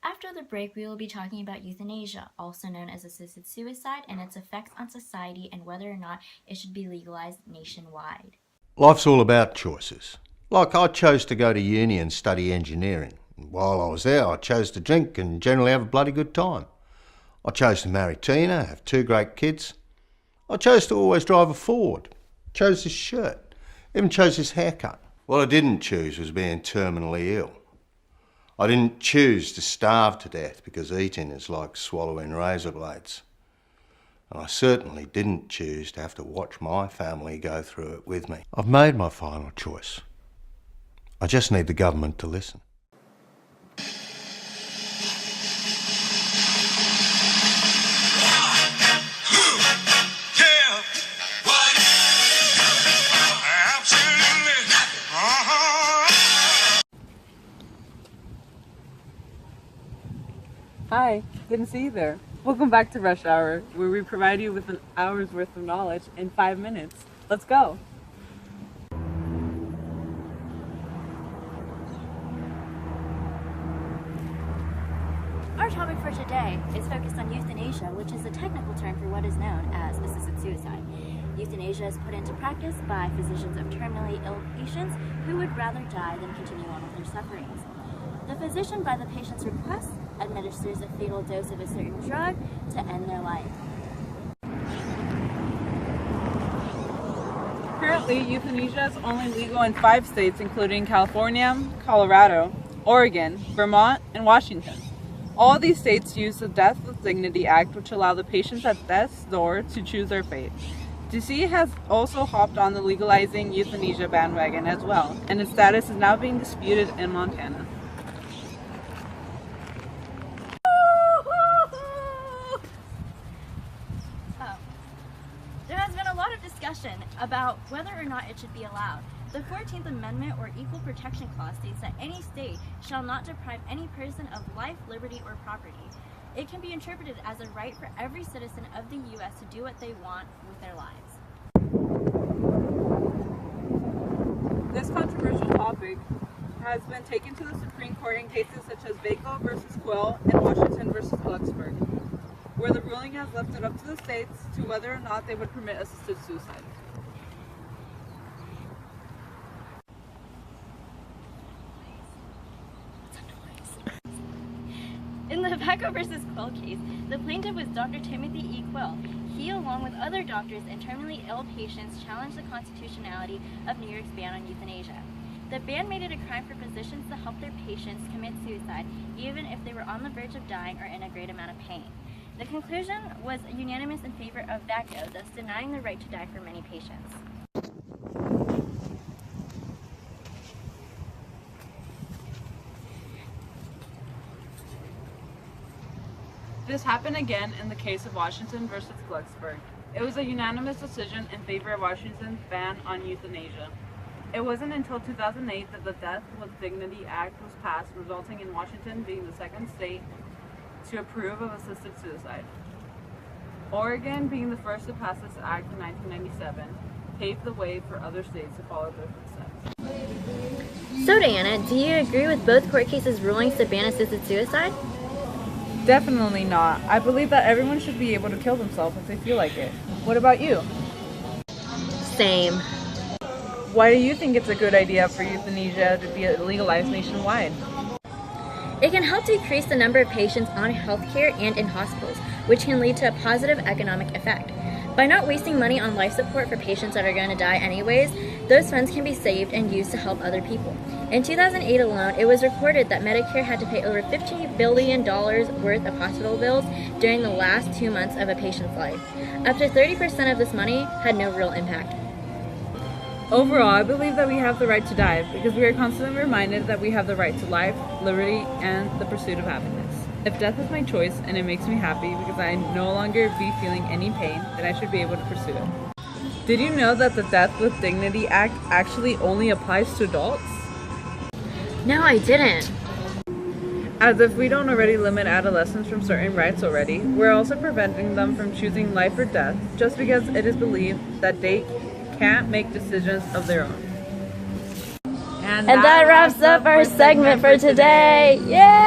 After the break, we will be talking about euthanasia, also known as assisted suicide, and its effects on society and whether or not it should be legalized nationwide. Life's all about choices. Like I chose to go to uni and study engineering. While I was there, I chose to drink and generally have a bloody good time. I chose to marry Tina, have 2 great kids. I chose to always drive a Ford. Chose this shirt. Even chose this haircut. What I didn't choose was being terminally ill. I didn't choose to starve to death because eating is like swallowing razor blades. And I certainly didn't choose to have to watch my family go through it with me. I've made my final choice. I just need the government to listen. Hi, didn't see you there. Welcome back to Rush Hour, where we provide you with an hour's worth of knowledge in 5 minutes. Let's go. Our topic for today is focused on euthanasia, which is a technical term for what is known as assisted suicide. Euthanasia is put into practice by physicians of terminally ill patients who would rather die than continue on with their sufferings. The physician, by the patient's request, administers a fatal dose of a certain drug to end their life. Currently, euthanasia is only legal in 5 states, including California, Colorado, Oregon, Vermont, and Washington. All these states use the Death with Dignity Act, which allow the patients at death's door to choose their fate. DC has also hopped on the Legalizing Euthanasia bandwagon as well, and its status is now being disputed in Montana. There has been a lot of discussion about whether or not it should be allowed. The 14th Amendment or Equal Protection Clause states that any state shall not deprive any person of life, liberty, or property. It can be interpreted as a right for every citizen of the U.S. to do what they want with their lives. This controversial topic has been taken to the Supreme Court in cases such as Baco versus Quill and Washington versus Glucksberg, where the ruling has left it up to the states to whether or not they would permit assisted suicide. In the Baco versus Quill case, the plaintiff was Dr. Timothy E. Quill. He, along with other doctors and terminally ill patients, challenged the constitutionality of New York's ban on euthanasia. The ban made it a crime for physicians to help their patients commit suicide, even if they were on the verge of dying or in a great amount of pain. The conclusion was unanimous in favor of Baco, thus denying the right to die for many patients. This happened again in the case of Washington versus Glucksberg. It was a unanimous decision in favor of Washington's ban on euthanasia. It wasn't until 2008 that the Death with Dignity Act was passed, resulting in Washington being the second state to approve of assisted suicide. Oregon, being the first to pass this act in 1997, paved the way for other states to follow their footsteps. So Diana, do you agree with both court cases' rulings to ban assisted suicide? Definitely not. I believe that everyone should be able to kill themselves if they feel like it. What about you? Same. Why do you think it's a good idea for euthanasia to be legalized nationwide? It can help decrease the number of patients on healthcare and in hospitals, which can lead to a positive economic effect. By not wasting money on life support for patients that are going to die anyways, those funds can be saved and used to help other people. In 2008 alone, it was reported that Medicare had to pay over $50 billion worth of hospital bills during the last 2 months of a patient's life. Up to 30% of this money had no real impact. Overall, I believe that we have the right to die because we are constantly reminded that we have the right to life, liberty, and the pursuit of happiness. If death is my choice and it makes me happy because I no longer be feeling any pain, then I should be able to pursue it. Did you know that the Death with Dignity Act actually only applies to adults? No, I didn't. As if we don't already limit adolescents from certain rights already, we're also preventing them from choosing life or death just because it is believed that they can't make decisions of their own. And that wraps up our segment for today. Yay!